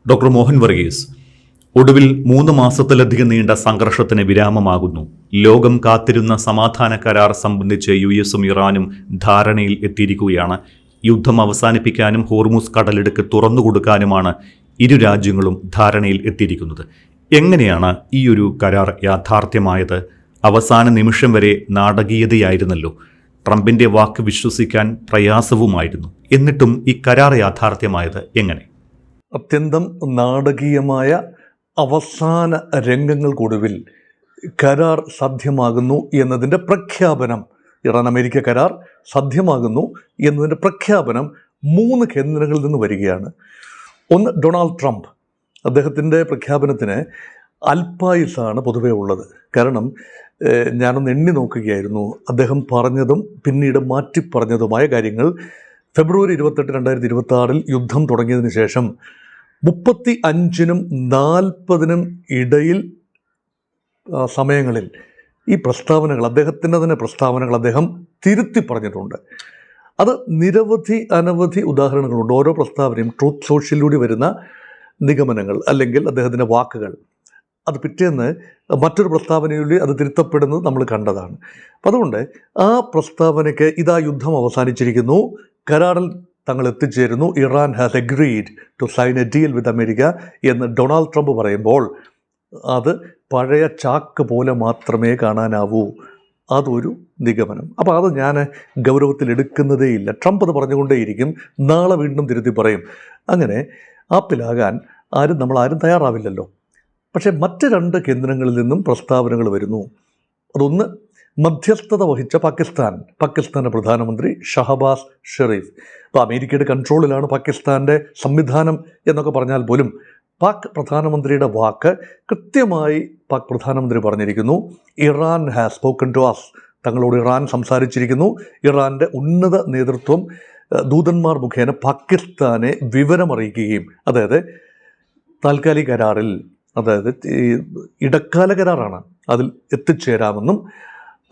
Doctor Mohan Varghese, ഒടുവിൽ 3 മാസത്തിലധികം നീണ്ട സംഘർഷത്തിന് വിരാമമാകുന്നു. ലോകം കാത്തിരുന്ന സമാധാന കരാർ സംബന്ധിച്ച് US-ഉം ഇറാനും ധാരണയിൽ എത്തിയിരിക്കുകയാണ്. യുദ്ധം അവസാനിപ്പിക്കാനും ഹോർമുസ് കടലിടുക്ക് തുറന്നുകൊടുക്കാനുമാണ് ഇരു രാജ്യങ്ങളും ധാരണയിൽ എത്തിയിരിക്കുന്നത്. എങ്ങനെയാണ് ഈ ഒരു കരാർ യാഥാർത്ഥ്യമായത്? അവസാന നിമിഷം വരെ നാടകീയതയായിരുന്നല്ലോ. ട്രംപിന്റെ വാക്ക് വിശ്വസിക്കാൻ പ്രയാസവുമായിരുന്നു. എന്നിട്ടും ഈ കരാർ യാഥാർത്ഥ്യമായത് എങ്ങനെ? അത്യന്തം നാടകീയമായ അവസാന രംഗങ്ങൾക്കൊടുവിൽ കരാർ സാധ്യമാകുന്നു എന്നതിൻ്റെ പ്രഖ്യാപനം, ഇറാൻ അമേരിക്ക കരാർ സാധ്യമാകുന്നു എന്നതിൻ്റെ പ്രഖ്യാപനം 3 കേന്ദ്രങ്ങളിൽ നിന്ന് വരികയാണ്. ഒന്ന്, ഡൊണാൾഡ് ട്രംപ്. അദ്ദേഹത്തിൻ്റെ പ്രഖ്യാപനത്തിന് അല്പായുസാണ് പൊതുവേ ഉള്ളത്. കാരണം ഞാനൊന്ന് എണ്ണി നോക്കുകയായിരുന്നു. അദ്ദേഹം പറഞ്ഞതും പിന്നീട് മാറ്റി പറഞ്ഞതുമായ കാര്യങ്ങൾ. ഫെബ്രുവരി 28, 2026 യുദ്ധം തുടങ്ങിയതിന് ശേഷം 35-നും 40-നും ഇടയിൽ സമയങ്ങളിൽ ഈ പ്രസ്താവനകൾ, അദ്ദേഹത്തിൻ്റെ തന്നെ പ്രസ്താവനകൾ അദ്ദേഹം തിരുത്തി പറഞ്ഞിട്ടുണ്ട്. അത് അനവധി ഉദാഹരണങ്ങളുണ്ട്. ഓരോ പ്രസ്താവനയും ട്രൂത്ത് സോഷ്യലിലൂടെ വരുന്ന നിഗമനങ്ങൾ അല്ലെങ്കിൽ അദ്ദേഹത്തിൻ്റെ വാക്കുകൾ, അത് പിറ്റേന്ന് മറ്റൊരു പ്രസ്താവനയിലൂടെ അത് തിരുത്തപ്പെടുന്നത് നമ്മൾ കണ്ടതാണ്. അപ്പം അതുകൊണ്ട് ആ പ്രസ്താവനയ്ക്ക് ഇതാ യുദ്ധം അവസാനിച്ചിരിക്കുന്നു, കരാറിൽ തങ്ങൾ എത്തിച്ചേരുന്നു, Iran has agreed to sign a deal with America എന്ന് ഡൊണാൾഡ് ട്രംപ് പറയുമ്പോൾ അത് പഴയ ചാക്ക് പോലെ മാത്രമേ കാണാനാവൂ. അതൊരു നിഗമനം. അപ്പോൾ അത് ഞാൻ ഗൗരവത്തിലെടുക്കുന്നതേയില്ല. ട്രംപ് അത് പറഞ്ഞുകൊണ്ടേയിരിക്കും, നാളെ വീണ്ടും തിരുത്തി പറയും. അങ്ങനെ ആപ്പിലാകാൻ നമ്മളാരും തയ്യാറാവില്ലല്ലോ. പക്ഷേ മറ്റ് 2 കേന്ദ്രങ്ങളിൽ നിന്നും പ്രസ്താവനകൾ വരുന്നു. അതൊന്ന്, മധ്യസ്ഥത വഹിച്ച പാകിസ്ഥാൻ്റെ പ്രധാനമന്ത്രി ഷഹബാസ് ഷെരീഫ്. അപ്പോൾ അമേരിക്കയുടെ കൺട്രോളിലാണ് പാകിസ്ഥാൻ്റെ സംവിധാനം എന്നൊക്കെ പറഞ്ഞാൽ പോലും പാക് പ്രധാനമന്ത്രിയുടെ വാക്ക് കൃത്യമായി പാക് പ്രധാനമന്ത്രി പറഞ്ഞിരിക്കുന്നു. Iran has spoken to us. തങ്ങളോട് ഇറാൻ സംസാരിച്ചിരിക്കുന്നു. ഇറാൻ്റെ ഉന്നത നേതൃത്വം ദൂതന്മാർ മുഖേന പാകിസ്ഥാനെ വിവരമറിയിക്കുകയും, അതായത് താൽക്കാലിക കരാറിൽ, അതായത് ഇടക്കാല കരാറാണ്, അതിൽ എത്തിച്ചേരാമെന്നും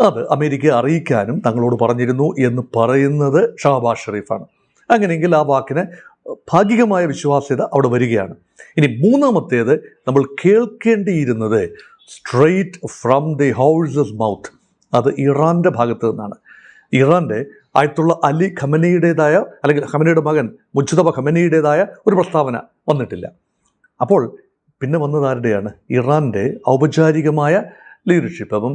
അത് അമേരിക്കയെ അറിയിക്കാനും തങ്ങളോട് പറഞ്ഞിരുന്നു എന്ന് പറയുന്നത് ഷഹബാസ് ഷെരീഫാണ്. അങ്ങനെയെങ്കിൽ ആ വാക്കിന് ഭാഗികമായ വിശ്വാസ്യത അവിടെ വരികയാണ്. ഇനി മൂന്നാമത്തേത് നമ്മൾ കേൾക്കേണ്ടിയിരുന്നത് straight from the horse's mouth. അത് ഇറാൻ്റെ ഭാഗത്ത് നിന്നാണ്. ഇറാൻ്റെ ആയത്തുള്ള അലി ഖമനിയുടേതായ, അല്ലെങ്കിൽ ഖമനിയുടെ മകൻ മുജ്തബ ഖമനിയുടേതായ ഒരു പ്രസ്താവന വന്നിട്ടില്ല. അപ്പോൾ പിന്നെ വന്നത് ആരുടെയാണ്? ഇറാൻ്റെ ഔപചാരികമായ ലീഡർഷിപ്പ്. അപ്പം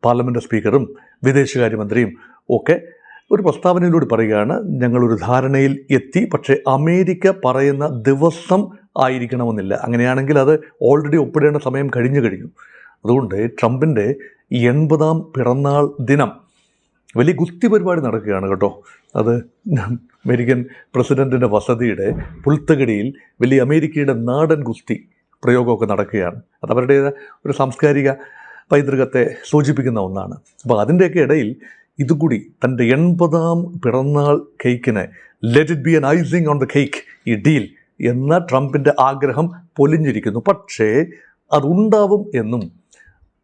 പാർലമെൻറ്റ് സ്പീക്കറും വിദേശകാര്യമന്ത്രിയും ഒക്കെ ഒരു പ്രസ്താവനയിലൂടെ പറയുകയാണ്, ഞങ്ങളൊരു ധാരണയിൽ എത്തി, പക്ഷേ അമേരിക്ക പറയുന്ന ദിവസം ആയിരിക്കണമെന്നില്ല. അങ്ങനെയാണെങ്കിൽ അത് ഓൾറെഡി ഒപ്പിടേണ്ട സമയം കഴിഞ്ഞു. അതുകൊണ്ട് ട്രംപിൻ്റെ 80ാം പിറന്നാൾ ദിനം വലിയ ഗുസ്തി പരിപാടി നടക്കുകയാണ് കേട്ടോ. അത് അമേരിക്കൻ പ്രസിഡൻറ്റിൻ്റെ വസതിയുടെ പുൽത്തകിടിയിൽ വലിയ അമേരിക്കയുടെ നാടൻ ഗുസ്തി പ്രയോഗമൊക്കെ നടക്കുകയാണ്. അത് അവരുടെ ഒരു സാംസ്കാരിക പൈതൃകത്തെ സൂചിപ്പിക്കുന്ന ഒന്നാണ്. അപ്പോൾ അതിൻ്റെയൊക്കെ ഇടയിൽ ഇതുകൂടി തൻ്റെ 80ാം പിറന്നാൾ കേക്കിന് let it be an icing on the cake, ഈ ഡീൽ എന്ന ട്രംപിൻ്റെ ആഗ്രഹം പൊലിഞ്ഞിരിക്കുന്നു. പക്ഷേ അതുണ്ടാവും എന്നും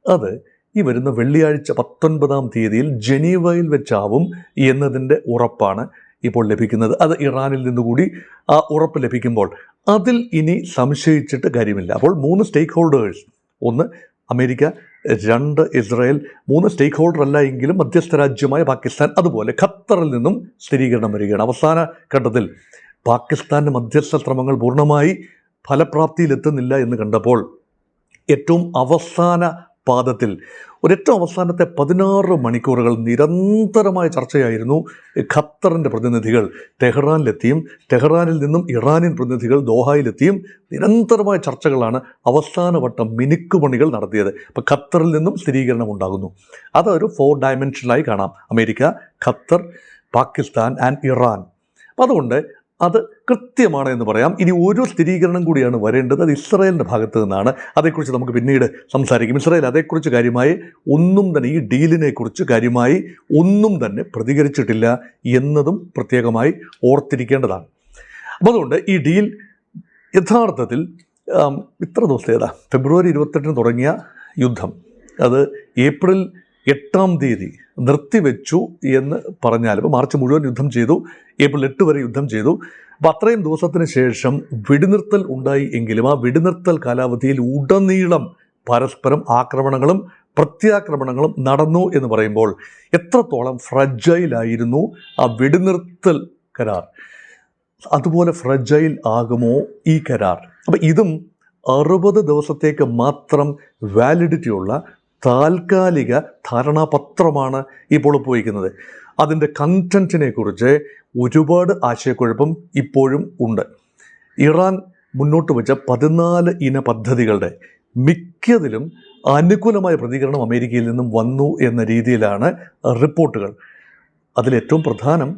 അത് ഈ വരുന്ന വെള്ളിയാഴ്ച 19-ാം തീയതിയിൽ ജനീവയിൽ വെച്ചാവും എന്നതിൻ്റെ ഉറപ്പാണ് ഇപ്പോൾ ലഭിക്കുന്നത്. അത് ഇറാനിൽ നിന്നുകൂടി ആ ഉറപ്പ് ലഭിക്കുമ്പോൾ അതിൽ ഇനി സംശയിച്ചിട്ട് കാര്യമില്ല. അപ്പോൾ 3 സ്റ്റേക്ക് ഹോൾഡേഴ്സ്, 1 അമേരിക്ക, 2 ഇസ്രായേൽ, 3 സ്റ്റേക്ക് ഹോൾഡർ അല്ല എങ്കിലും മധ്യസ്ഥ രാജ്യമായ പാകിസ്ഥാൻ, അതുപോലെ ഖത്തറിൽ നിന്നും സ്ഥിരീകരണം വരികയാണ്. അവസാന ഘട്ടത്തിൽ പാകിസ്ഥാൻ്റെ മധ്യസ്ഥ ശ്രമങ്ങൾ പൂർണ്ണമായി ഫലപ്രാപ്തിയിലെത്തുന്നില്ല എന്ന് കണ്ടപ്പോൾ ഏറ്റവും അവസാന പാദത്തിൽ ഏറ്റവും അവസാനത്തെ 16 മണിക്കൂറുകൾ നിരന്തരമായ ചർച്ചയായിരുന്നു. ഖത്തറിൻ്റെ പ്രതിനിധികൾ ടെഹ്റാനിലെത്തിയും ടെഹ്റാനിൽ നിന്നും ഇറാനിയൻ പ്രതിനിധികൾ ദോഹയിലെത്തിയും നിരന്തരമായ ചർച്ചകളാണ് അവസാനവട്ടം മിനുക്കുപണികൾ നടത്തിയത്. അപ്പോൾ ഖത്തറിൽ നിന്നും സ്ഥിരീകരണം ഉണ്ടാകുന്നു. അതൊരു 4 ഡയമെൻഷനായി കാണാം: America, Qatar, Pakistan and Iran. അപ്പം അതുകൊണ്ട് അത് കൃത്യമാണ് എന്ന് പറയാം. ഇനി ഒരു സ്ഥിരീകരണം കൂടിയാണ് വരേണ്ടത്. അത് ഇസ്രായേലിൻ്റെ ഭാഗത്ത് നിന്നാണ്. അതേക്കുറിച്ച് നമുക്ക് പിന്നീട് സംസാരിക്കും. ഇസ്രായേൽ അതേക്കുറിച്ച് കാര്യമായി ഒന്നും തന്നെ, ഈ ഡീലിനെക്കുറിച്ച് കാര്യമായി ഒന്നും തന്നെ പ്രതികരിച്ചിട്ടില്ല എന്നതും പ്രത്യേകമായി ഓർത്തിരിക്കേണ്ടതാണ്. അപ്പോൾ അതുകൊണ്ട് ഈ ഡീൽ യഥാർത്ഥത്തിൽ ഇത്ര ദിവസത്തേതാ, ഫെബ്രുവരി 28 തുടങ്ങിയ യുദ്ധം അത് ഏപ്രിൽ 8-ാം തീയതി നിർത്തിവെച്ചു എന്ന് പറഞ്ഞാൽ, ഇപ്പോൾ മാർച്ച് മുഴുവൻ യുദ്ധം ചെയ്തു, ഏപ്രിൽ 8 വരെ യുദ്ധം ചെയ്തു. അപ്പം അത്രയും ദിവസത്തിന് ശേഷം വെടിനിർത്തൽ ഉണ്ടായി എങ്കിലും ആ വെടിനിർത്തൽ കാലാവധിയിൽ ഉടനീളം പരസ്പരം ആക്രമണങ്ങളും പ്രത്യാക്രമണങ്ങളും നടന്നു എന്ന് പറയുമ്പോൾ എത്രത്തോളം ഫ്രജൈലായിരുന്നു ആ വെടിനിർത്തൽ കരാർ, അതുപോലെ ഫ്രജൈൽ ആകുമോ ഈ കരാർ? അപ്പം ഇതും 60 ദിവസത്തേക്ക് മാത്രം വാലിഡിറ്റിയുള്ള താൽക്കാലിക ധാരണാപത്രമാണ് ഇപ്പോൾ ഉപയോഗിക്കുന്നത്. അതിൻ്റെ കണ്ടന്റിനെ കുറിച്ച് ഒരുപാട് ആശയക്കുഴപ്പം ഇപ്പോഴും ഉണ്ട്. ഇറാൻ മുന്നോട്ട് വെച്ച 14 ഇന പദ്ധതികളുടെ മിക്കതിലും അനുകൂലമായ പ്രതികരണം അമേരിക്കയിൽ നിന്നും വന്നു എന്ന രീതിയിലാണ് റിപ്പോർട്ടുകൾ. അതിലേറ്റവും പ്രധാനം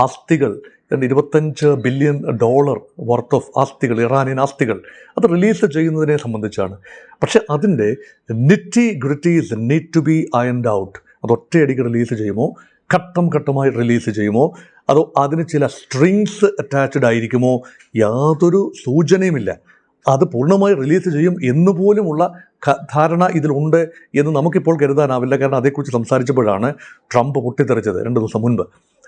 ആസ്തികൾ, 25 ബില്യൺ ഡോളർ വർത്ത് ഓഫ് ആസ്തികൾ, ഇറാനിയൻ ആസ്തികൾ അത് റിലീസ് ചെയ്യുന്നതിനെ സംബന്ധിച്ചാണ്. പക്ഷെ അതിൻ്റെ നിറ്റി ഗ്രിറ്റീസ് നീഡ് ടു ബി അയൻഡ് ഔട്ട്. അത് ഒറ്റയടിക്ക് റിലീസ് ചെയ്യുമോ, ഘട്ടം ഘട്ടമായി റിലീസ് ചെയ്യുമോ, അതോ അതിന് ചില സ്ട്രിങ്സ് അറ്റാച്ച്ഡ് ആയിരിക്കുമോ, യാതൊരു സൂചനയുമില്ല. അത് പൂർണ്ണമായി റിലീസ് ചെയ്യും എന്നുപോലുമുള്ള ധാരണ ഇതിലുണ്ട് എന്ന് നമുക്കിപ്പോൾ കരുതാനാവില്ല. കാരണം അതേക്കുറിച്ച് സംസാരിച്ചപ്പോഴാണ് ട്രംപ് പൊട്ടിത്തെറിച്ചത് 2 ദിവസം മുൻപ്.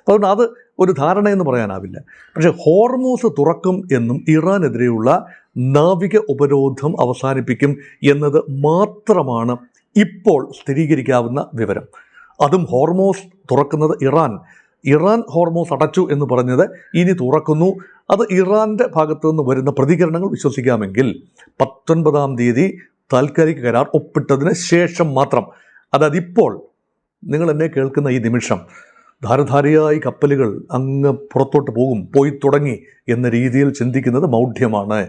അതുകൊണ്ട് അത് ഒരു ധാരണയെന്ന് പറയാനാവില്ല. പക്ഷേ ഹോർമൂസ് തുറക്കും എന്നും ഇറാനെതിരെയുള്ള നാവിക ഉപരോധം അവസാനിപ്പിക്കും എന്നത് മാത്രമാണ് ഇപ്പോൾ സ്ഥിരീകരിക്കാവുന്ന വിവരം. അതും ഹോർമൂസ് തുറക്കുന്നത് ഇറാൻ ഹോർമൂസ് അടച്ചു എന്ന് പറഞ്ഞത് ഇനി തുറക്കുന്നു. അത് ഇറാൻ്റെ ഭാഗത്തു നിന്ന് വരുന്ന പ്രതികരണങ്ങൾ വിശ്വസിക്കാമെങ്കിൽ 19-ാം തീയതി താൽക്കാലിക കരാർ ഒപ്പിട്ടതിന് ശേഷം മാത്രം. അതായത് ഇപ്പോൾ നിങ്ങൾ എന്നെ കേൾക്കുന്ന ഈ നിമിഷം ധാരധാരയായി കപ്പലുകൾ അങ്ങ് പുറത്തോട്ട് പോയി തുടങ്ങി എന്ന രീതിയിൽ ചിന്തിക്കുന്നത് മൗഢ്യമാണ്.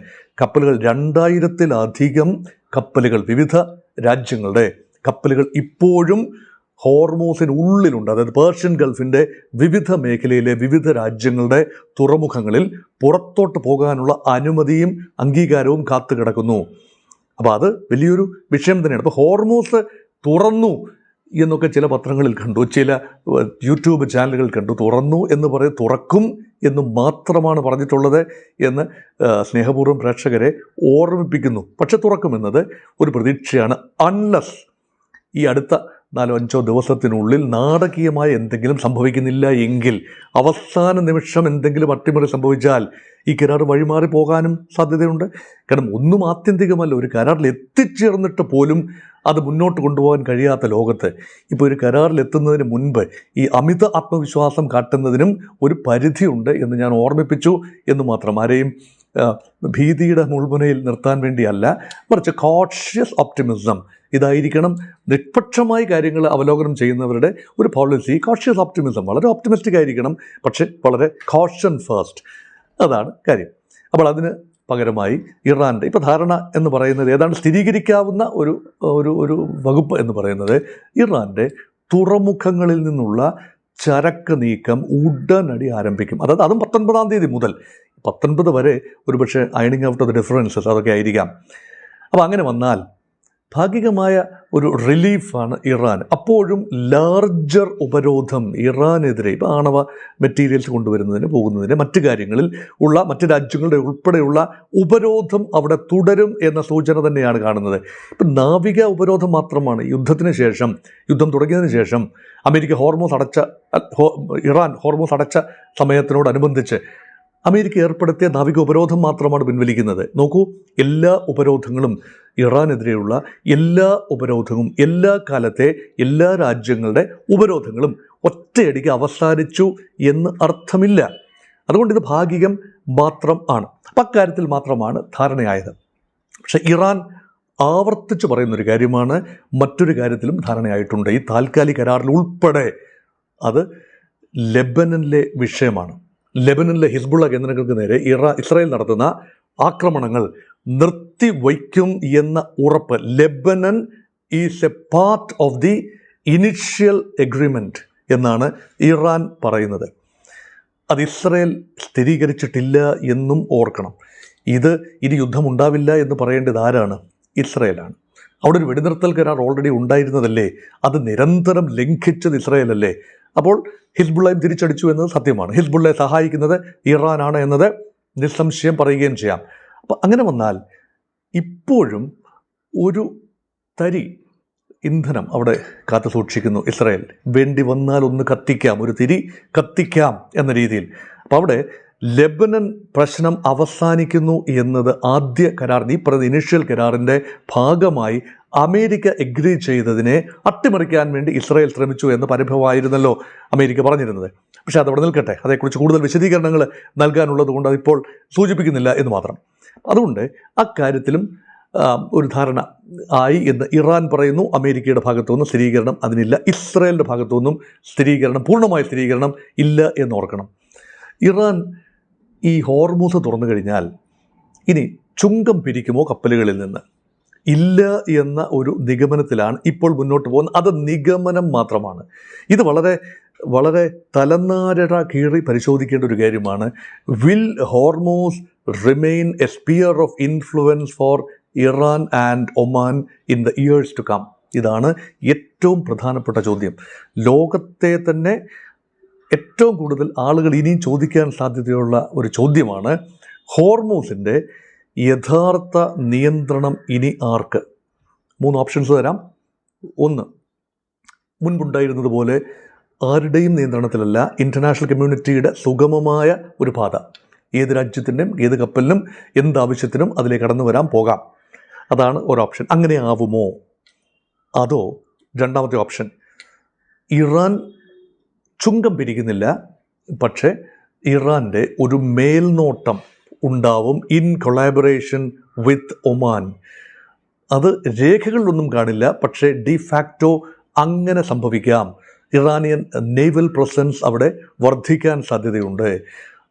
കപ്പലുകൾ 2000-ത്തിലധികം കപ്പലുകൾ, വിവിധ രാജ്യങ്ങളുടെ കപ്പലുകൾ ഇപ്പോഴും ഹോർമൂസിനുള്ളിലുണ്ട്. അതായത് പേർഷ്യൻ ഗൾഫിൻ്റെ വിവിധ മേഖലയിലെ വിവിധ രാജ്യങ്ങളുടെ തുറമുഖങ്ങളിൽ പുറത്തോട്ട് പോകാനുള്ള അനുമതിയും അംഗീകാരവും കാത്തു കിടക്കുന്നു. അപ്പോൾ അത് വലിയൊരു വിഷയം തന്നെയാണ്. അപ്പോൾ ഹോർമൂസ് തുറന്നു എന്നൊക്കെ ചില പത്രങ്ങളിൽ കണ്ടു, ചില യൂട്യൂബ് ചാനലുകൾ കണ്ടു. തുറന്നു എന്ന് തുറക്കും എന്ന് മാത്രമാണ് പറഞ്ഞിട്ടുള്ളത് എന്ന് സ്നേഹപൂർവ്വം പ്രേക്ഷകരെ ഓർമ്മിപ്പിക്കുന്നു. പക്ഷെ തുറക്കുമെന്നത് ഒരു പ്രതീക്ഷയാണ്. അൺലെസ് ഈ അടുത്ത 4-5 ദിവസത്തിനുള്ളിൽ നാടകീയമായ എന്തെങ്കിലും സംഭവിക്കുന്നില്ല എങ്കിൽ, അവസാന നിമിഷം എന്തെങ്കിലും അട്ടിമറി സംഭവിച്ചാൽ ഈ കരാർ വഴിമാറി പോകാനും സാധ്യതയുണ്ട്. കാരണം ഒന്നും ആത്യന്തികമല്ല. ഒരു കരാറിൽ എത്തിച്ചേർന്നിട്ട് പോലും അത് മുന്നോട്ട് കൊണ്ടുപോകാൻ കഴിയാത്ത ലോകത്ത് ഇപ്പോൾ ഒരു കരാറിൽ എത്തുന്നതിന് മുൻപ് ഈ അമിത ആത്മവിശ്വാസം കാട്ടുന്നതിനും ഒരു പരിധിയുണ്ട് എന്ന് ഞാൻ ഓർമ്മിപ്പിച്ചു എന്ന് മാത്രം. ആരെയും ഭീതിയുടെ മുൾമുനയിൽ നിർത്താൻ വേണ്ടിയല്ല, മറിച്ച് കോഷ്യസ് ഓപ്റ്റിമിസം ഇതായിരിക്കണം നിഷ്പക്ഷമായി കാര്യങ്ങൾ അവലോകനം ചെയ്യുന്നവരുടെ ഒരു പോളിസി. കോഷ്യസ് ഓപ്റ്റിമിസം, വളരെ ഓപ്റ്റിമിസ്റ്റിക് ആയിരിക്കണം, പക്ഷെ വളരെ കോഷൻ ഫസ്റ്റ്. അതാണ് കാര്യം. അപ്പോൾ അതിന് പകരമായി ഇറാൻ്റെ ഇപ്പോൾ ധാരണ എന്ന് പറയുന്നത്, ഏതാണ്ട് സ്ഥിരീകരിക്കാവുന്ന ഒരു വകുപ്പ് എന്ന് പറയുന്നത്, ഇറാൻ്റെ തുറമുഖങ്ങളിൽ നിന്നുള്ള ചരക്ക് നീക്കം ഉടനടി ആരംഭിക്കും. അതായത് അതും 19-ാം തീയതി മുതൽ 19 വരെ ഒരുപക്ഷെ അയണിങ് ഔട്ട് ഓഫ് ദ ഡിഫറൻസസ് അതൊക്കെ ആയിരിക്കാം. അപ്പോൾ അങ്ങനെ വന്നാൽ ഭാഗികമായ ഒരു റിലീഫാണ് ഇറാൻ. അപ്പോഴും ലാർജർ ഉപരോധം ഇറാനെതിരെ, ഇപ്പോൾ ആണവ മെറ്റീരിയൽസ് കൊണ്ടുവരുന്നതിന് പോകുന്നതിന് മറ്റു കാര്യങ്ങളിൽ ഉള്ള മറ്റ് രാജ്യങ്ങളുടെ ഉൾപ്പെടെയുള്ള ഉപരോധം അവിടെ തുടരും എന്ന സൂചന തന്നെയാണ് കാണുന്നത്. ഇപ്പം നാവിക ഉപരോധം മാത്രമാണ് യുദ്ധം തുടങ്ങിയതിന് ശേഷം അമേരിക്ക ഇറാൻ ഹോർമൂസ് അടച്ച സമയത്തിനോടനുബന്ധിച്ച് അമേരിക്ക ഏർപ്പെടുത്തിയ നാവിക ഉപരോധം മാത്രമാണ് പിൻവലിക്കുന്നത്. നോക്കൂ, എല്ലാ ഉപരോധങ്ങളും, ഇറാനെതിരെയുള്ള എല്ലാ ഉപരോധവും, എല്ലാ കാലത്തെ എല്ലാ രാജ്യങ്ങളുടെ ഉപരോധങ്ങളും ഒറ്റയടിക്ക് അവസാനിച്ചു എന്ന് അർത്ഥമില്ല. അതുകൊണ്ട് ഇത് ഭാഗികം മാത്രം ആണ്. അപ്പം അക്കാര്യത്തിൽ മാത്രമാണ് ധാരണയായത്. പക്ഷേ ഇറാൻ ആവർത്തിച്ച് പറയുന്നൊരു കാര്യമാണ്, മറ്റൊരു കാര്യത്തിലും ധാരണയായിട്ടുണ്ട്. ഈ താൽക്കാലിക കരാറിൽ ഉൾപ്പെടെ അത് ലെബനനിലെ വിഷയമാണ്. ലെബനനിലെ ഹിസ്ബുള്ള കേന്ദ്രങ്ങൾക്ക് നേരെ ഇസ്രായേൽ നടത്തുന്ന ആക്രമണങ്ങൾ നിർത്തിവയ്ക്കും എന്ന ഉറപ്പ്. Lebanon is A part of the initial agreement എന്നാണ് ഇറാൻ പറയുന്നത്. അത് ഇസ്രായേൽ സ്ഥിരീകരിച്ചിട്ടില്ല എന്നും ഓർക്കണം. ഇനി യുദ്ധമുണ്ടാവില്ല എന്ന് പറയേണ്ടത് ആരാണ്? ഇസ്രായേലാണ്. അവിടെ ഒരു വെടിനിർത്തൽ കരാർ ഓൾറെഡി ഉണ്ടായിരുന്നതല്ലേ, അത് നിരന്തരം ലംഘിച്ചത് ഇസ്രായേലല്ലേ. അപ്പോൾ ഹിസ്ബുള്ളയും തിരിച്ചടിച്ചു എന്നത് സത്യമാണ്. ഹിസ്ബുള്ളയെ സഹായിക്കുന്നത് ഇറാനാണ് എന്നത് നിസ്സംശയം പറയുകയും ചെയ്യാം. അപ്പം അങ്ങനെ വന്നാൽ ഇപ്പോഴും ഒരു തരി ഇന്ധനം അവിടെ കാത്തു സൂക്ഷിക്കുന്നു ഇസ്രായേൽ. വേണ്ടി വന്നാൽ ഒന്ന് കത്തിക്കാം, ഒരു തിരി കത്തിക്കാം എന്ന രീതിയിൽ. അപ്പോൾ അവിടെ ലെബനൻ പ്രശ്നം അവസാനിക്കുന്നു എന്നത് ആദ്യ കരാർ, ഈ പറയുന്ന ഇനിഷ്യൽ കരാറിൻ്റെ ഭാഗമായി അമേരിക്ക എഗ്രി ചെയ്തതിനെ അട്ടിമറിക്കാൻ വേണ്ടി ഇസ്രായേൽ ശ്രമിച്ചു എന്ന പരിഭവമായിരുന്നല്ലോ അമേരിക്ക പറഞ്ഞിരുന്നത്. പക്ഷേ അതവിടെ നിൽക്കട്ടെ, അതേക്കുറിച്ച് കൂടുതൽ വിശദീകരണങ്ങൾ നൽകാനുള്ളത് കൊണ്ട് അതിപ്പോൾ സൂചിപ്പിക്കുന്നില്ല എന്ന് മാത്രം. അതുകൊണ്ട് അക്കാര്യത്തിലും ഒരു ധാരണ ആയി എന്ന് ഇറാൻ പറയുന്നു. അമേരിക്കയുടെ ഭാഗത്തുനിന്നും സ്ഥിരീകരണം അതിനില്ല. ഇസ്രായേലിൻ്റെ ഭാഗത്തുനിന്നും പൂർണ്ണമായ സ്ഥിരീകരണം ഇല്ല എന്നോർക്കണം. ഇറാൻ ഈ ഹോർമൂസ് തുറന്നു കഴിഞ്ഞാൽ ഇനി ചുങ്കം പിരിക്കുമോ കപ്പലുകളിൽ നിന്ന്? ഇല്ല എന്ന ഒരു നിഗമനത്തിലാണ് ഇപ്പോൾ മുന്നോട്ട് പോകുന്നത്. അത് നിഗമനം മാത്രമാണ്. ഇത് വളരെ വളരെ തലനാരട കീറി പരിശോധിക്കേണ്ട ഒരു കാര്യമാണ്. Will Hormuz remain a sphere of influence for Iran and Oman in the years to come? ഇതാണ് ഏറ്റവും പ്രധാനപ്പെട്ട ചോദ്യം. ലോകത്തെ തന്നെ ഏറ്റവും കൂടുതൽ ആളുകൾ ഇനിയും ചോദിക്കാൻ സാധ്യതയുള്ള ഒരു ചോദ്യമാണ്. ഹോർമൂസിൻ്റെ യഥാർത്ഥ നിയന്ത്രണം ഇനി ആർക്ക്? 3 ഓപ്ഷൻസ് തരാം. 1, മുൻപുണ്ടായിരുന്നത് പോലെ ആരുടെയും നിയന്ത്രണത്തിലല്ല, ഇൻ്റർനാഷണൽ കമ്മ്യൂണിറ്റിയുടെ സുഗമമായ ഒരു പാത. ഏത് രാജ്യത്തിൻ്റെയും ഏത് കപ്പലിനും എന്താവശ്യത്തിനും അതിലേക്ക് കടന്നു വരാം, പോകാം. അതാണ് ഒരു ഓപ്ഷൻ. അങ്ങനെ ആവുമോ? അതോ രണ്ടാമത്തെ ഓപ്ഷൻ, ഇറാൻ ചുങ്കം പിരിക്കുന്നില്ല, പക്ഷേ ഇറാൻ്റെ ഒരു മേൽനോട്ടം ഉണ്ടാവും ഇൻ കൊളാബറേഷൻ വിത്ത് ഒമാൻ. അത് രേഖകളിലൊന്നും കാണില്ല, പക്ഷേ ഡിഫാക്റ്റോ അങ്ങനെ സംഭവിക്കാം. ഇറാനിയൻ നേവൽ പ്രസൻസ് അവിടെ വർദ്ധിക്കാൻ സാധ്യതയുണ്ട്.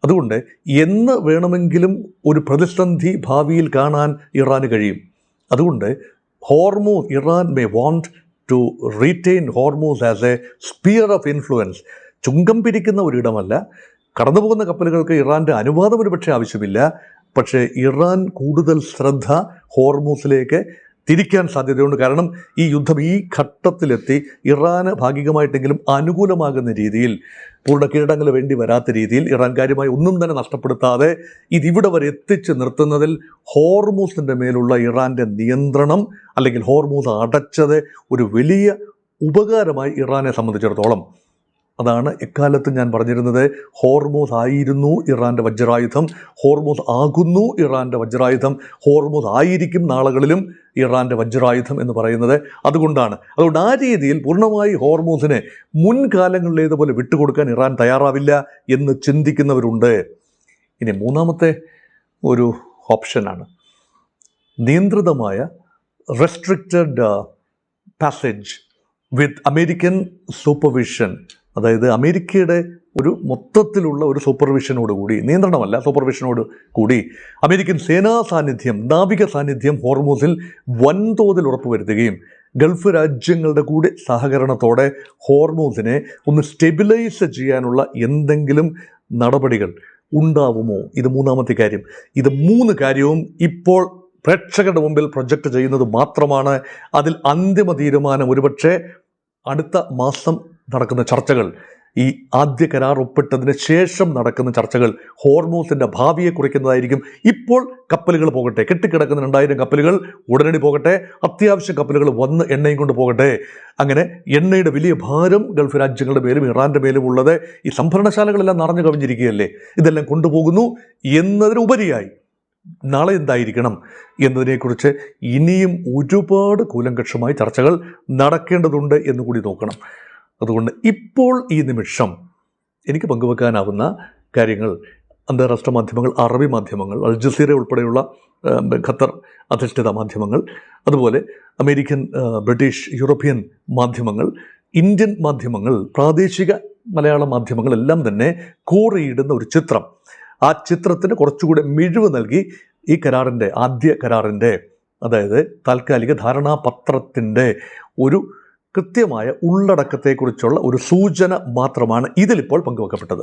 അതുകൊണ്ട് എന്ന് വേണമെങ്കിലും ഒരു പ്രതിസന്ധി ഭാവിയിൽ കാണാൻ ഇറാന് കഴിയും. അതുകൊണ്ട് Hormuz, Iran may want to retain Hormuz as a sphere of influence. ചുങ്കം പിരിക്കുന്ന ഒരിടമല്ല. കടന്നു പോകുന്ന കപ്പലുകൾക്ക് ഇറാൻ്റെ അനുവാദം ഒരു പക്ഷേ ആവശ്യമില്ല. പക്ഷേ ഇറാൻ കൂടുതൽ ശ്രദ്ധ ഹോർമൂസിലേക്ക് തിരിക്കാൻ സാധ്യതയുണ്ട്. കാരണം ഈ യുദ്ധം ഈ ഘട്ടത്തിലെത്തി ഇറാന് ഭാഗികമായിട്ടെങ്കിലും അനുകൂലമാകുന്ന രീതിയിൽ, പൂർണ്ണ കീഴടങ്ങൾ വേണ്ടി വരാത്ത രീതിയിൽ ഇറാൻ കാര്യമായി ഒന്നും തന്നെ നഷ്ടപ്പെടുത്താതെ ഇതിവിടെ വരെ എത്തിച്ച് നിർത്തുന്നതിൽ ഹോർമൂസിൻ്റെ മേലുള്ള ഇറാൻ്റെ നിയന്ത്രണം അല്ലെങ്കിൽ ഹോർമൂസ് അടച്ചത് ഒരു വലിയ ഉപകാരമായി ഇറാനെ സംബന്ധിച്ചിടത്തോളം. അതാണ് എക്കാലത്തും ഞാൻ പറഞ്ഞിരുന്നത്. ഹോർമൂസ് ആയിരുന്നു ഇറാൻ്റെ വജ്രായുധം, ഹോർമൂസ് ആകുന്നു ഇറാൻ്റെ വജ്രായുധം, ഹോർമൂസ് ആയിരിക്കും നാളുകളിലും ഇറാൻ്റെ വജ്രായുധം എന്ന് പറയുന്നത് അതുകൊണ്ട് ആ രീതിയിൽ പൂർണ്ണമായി ഹോർമൂസിനെ മുൻകാലങ്ങളിലേതുപോലെ വിട്ടുകൊടുക്കാൻ ഇറാൻ തയ്യാറാവില്ല എന്ന് ചിന്തിക്കുന്നവരുണ്ട്. ഇനി മൂന്നാമത്തെ ഒരു ഓപ്ഷനാണ് നിയന്ത്രിതമായ റെസ്ട്രിക്റ്റഡ് പാസേജ് വിത്ത് അമേരിക്കൻ സൂപ്പർവിഷൻ. അതായത് അമേരിക്കയുടെ ഒരു മൊത്തത്തിലുള്ള ഒരു സൂപ്പർവിഷനോടുകൂടി, നിയന്ത്രണമല്ല സൂപ്പർവിഷനോട് കൂടി അമേരിക്കൻ സേനാ സാന്നിധ്യം, നാവിക സാന്നിധ്യം ഹോർമൂസിൽ വൻതോതിൽ ഉറപ്പുവരുത്തുകയും ഗൾഫ് രാജ്യങ്ങളുടെ കൂടി സഹകരണത്തോടെ ഹോർമൂസിനെ ഒന്ന് സ്റ്റെബിലൈസ് ചെയ്യാനുള്ള എന്തെങ്കിലും നടപടികൾ ഉണ്ടാവുമോ? ഇത് മൂന്നാമത്തെ കാര്യം. ഇത് 3 കാര്യവും ഇപ്പോൾ പ്രേക്ഷകരുടെ മുമ്പിൽ പ്രൊജക്റ്റ് ചെയ്യുന്നത് മാത്രമാണ്. അതിൽ അന്തിമ തീരുമാനം ഒരുപക്ഷെ അടുത്ത മാസം നടക്കുന്ന ചർച്ചകൾ, ഈ ആദ്യ കരാർ ഒപ്പിട്ടതിന് ശേഷം നടക്കുന്ന ചർച്ചകൾ ഹോർമൂസിൻ്റെ ഭാവിയെ കുറിക്കുന്നതായിരിക്കും. ഇപ്പോൾ കപ്പലുകൾ പോകട്ടെ, കെട്ടിക്കിടക്കുന്ന 2000 കപ്പലുകൾ ഉടനടി പോകട്ടെ, അത്യാവശ്യ കപ്പലുകൾ വന്ന് എണ്ണയും കൊണ്ട് പോകട്ടെ. അങ്ങനെ എണ്ണയുടെ വലിയ ഭാരം ഗൾഫ് രാജ്യങ്ങളുടെ മേലും ഇറാൻ്റെ മേലും ഉള്ളത്, ഈ സംഭരണശാലകളെല്ലാം നിറഞ്ഞു കവിഞ്ഞിരിക്കുകയല്ലേ, ഇതെല്ലാം കൊണ്ടുപോകുന്നു എന്നതിനുപരിയായി നാളെ എന്തായിരിക്കണം എന്നതിനെക്കുറിച്ച് ഇനിയും ഒരുപാട് കൂലങ്കക്ഷമായി ചർച്ചകൾ നടക്കേണ്ടതുണ്ട് എന്നുകൂടി നോക്കണം. അതുകൊണ്ട് ഇപ്പോൾ ഈ നിമിഷം എനിക്ക് പങ്കുവെക്കാനാവുന്ന കാര്യങ്ങൾ അന്താരാഷ്ട്ര മാധ്യമങ്ങൾ, അറബി മാധ്യമങ്ങൾ, അൽ ജസീറ ഉൾപ്പെടെയുള്ള ഖത്തർ അധിഷ്ഠിത മാധ്യമങ്ങൾ, അതുപോലെ അമേരിക്കൻ, ബ്രിട്ടീഷ്, യൂറോപ്യൻ മാധ്യമങ്ങൾ, ഇന്ത്യൻ മാധ്യമങ്ങൾ, പ്രാദേശിക മലയാള മാധ്യമങ്ങളെല്ലാം തന്നെ കോറിയിടുന്ന ഒരു ചിത്രം, ആ ചിത്രത്തിന് കുറച്ചുകൂടെ മിഴിവ് നൽകി ഈ കരാറിൻ്റെ, ആദ്യ കരാറിൻ്റെ, അതായത് താൽക്കാലിക ധാരണാപത്രത്തിൻ്റെ ഒരു കൃത്യമായ ഉള്ളടക്കത്തെക്കുറിച്ചുള്ള ഒരു സൂചന മാത്രമാണ് ഇതിലിപ്പോൾ പങ്കുവെക്കപ്പെട്ടത്.